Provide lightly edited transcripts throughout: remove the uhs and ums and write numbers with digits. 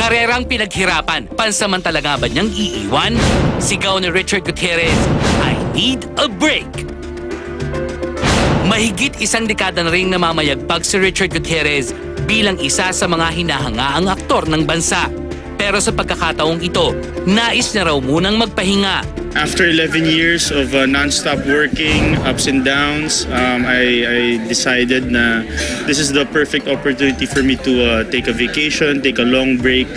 Karerang pinaghirapan, pansamantala nga ba niyang iiwan? Sigaw ni Richard Gutierrez, I need a break. Mahigit isang dekada na ring namamayagpag si Richard Gutierrez bilang isa sa mga hinahangaang aktor ng bansa. Pero sa pagkakataong ito, nais niya raw munang magpahinga. After 11 years of non-stop working, ups and downs, I decided na this is the perfect opportunity for me to take a vacation, take a long break,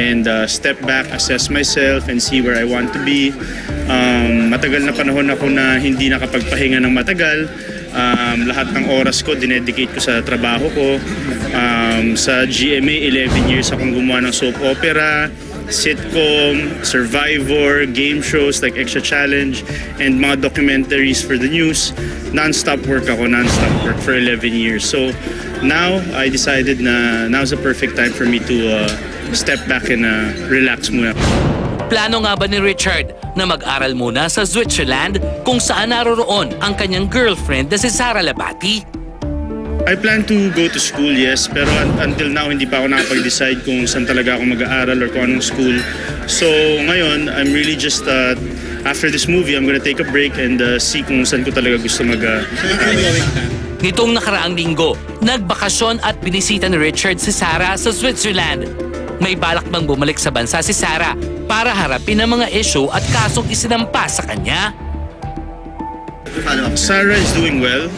and step back, assess myself, and see where I want to be. Matagal na panahon ako na hindi nakapagpahinga ng matagal. Lahat ng oras ko, dinedicate ko sa trabaho ko. Sa GMA, 11 years akong gumawa ng soap opera, sitcom, Survivor, game shows like Extra Challenge, and mga documentaries for the news. Non-stop work for 11 years. So now, I decided na now's the perfect time for me to step back and relax muna. Plano nga ba ni Richard na mag-aral muna sa Switzerland kung saan naroroon ang kanyang girlfriend na si Sara Labati? I plan to go to school, yes, pero until now hindi pa ako nakapag-decide kung saan talaga ako mag-aaral or kung anong school. So ngayon, I'm really just, after this movie, I'm gonna take a break and see kung saan ko talaga gusto Nitong nakaraang linggo, nagbakasyon at binisita ni Richard si Sara sa Switzerland. May balak bang bumalik sa bansa si Sara para harapin ang mga issue at kasong isinampa sa kanya? Sarah is doing well.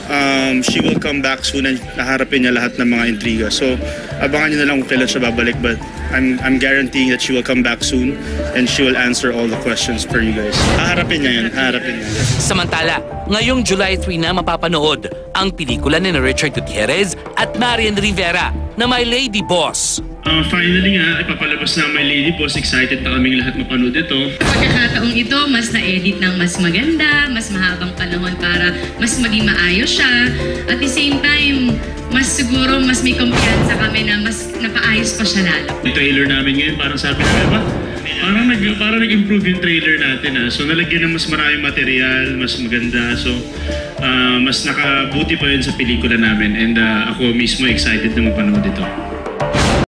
She will come back soon and naharapin niya lahat ng mga intriga. So, abangan niyo na lang kung kailan siya babalik. But I'm guaranteeing that she will come back soon and she will answer all the questions for you guys. Haharapin niya yan. Haharapin niya. Samantala, ngayong July 3 na mapapanood ang pelikula ni Richard Gutierrez at Marian Rivera na My Lady Boss. Finally nga, ipapalabas na My Lady Boss. Excited na kaming lahat mapanood ito. Sa pagkakataong ito, mas na-edit ng mas maganda, mas mahabang panahon para mas maging maayos siya. At the same time, mas may kumpiyansa kami na mas napaayos pa siya lalo. Yung trailer namin ngayon, parang sabi namin ba? Parang nag-improve yung trailer natin. So nalagyan ng mas maraming material, mas maganda. So mas nakabuti pa yun sa pelikula namin. And ako mismo excited na mapanood ito.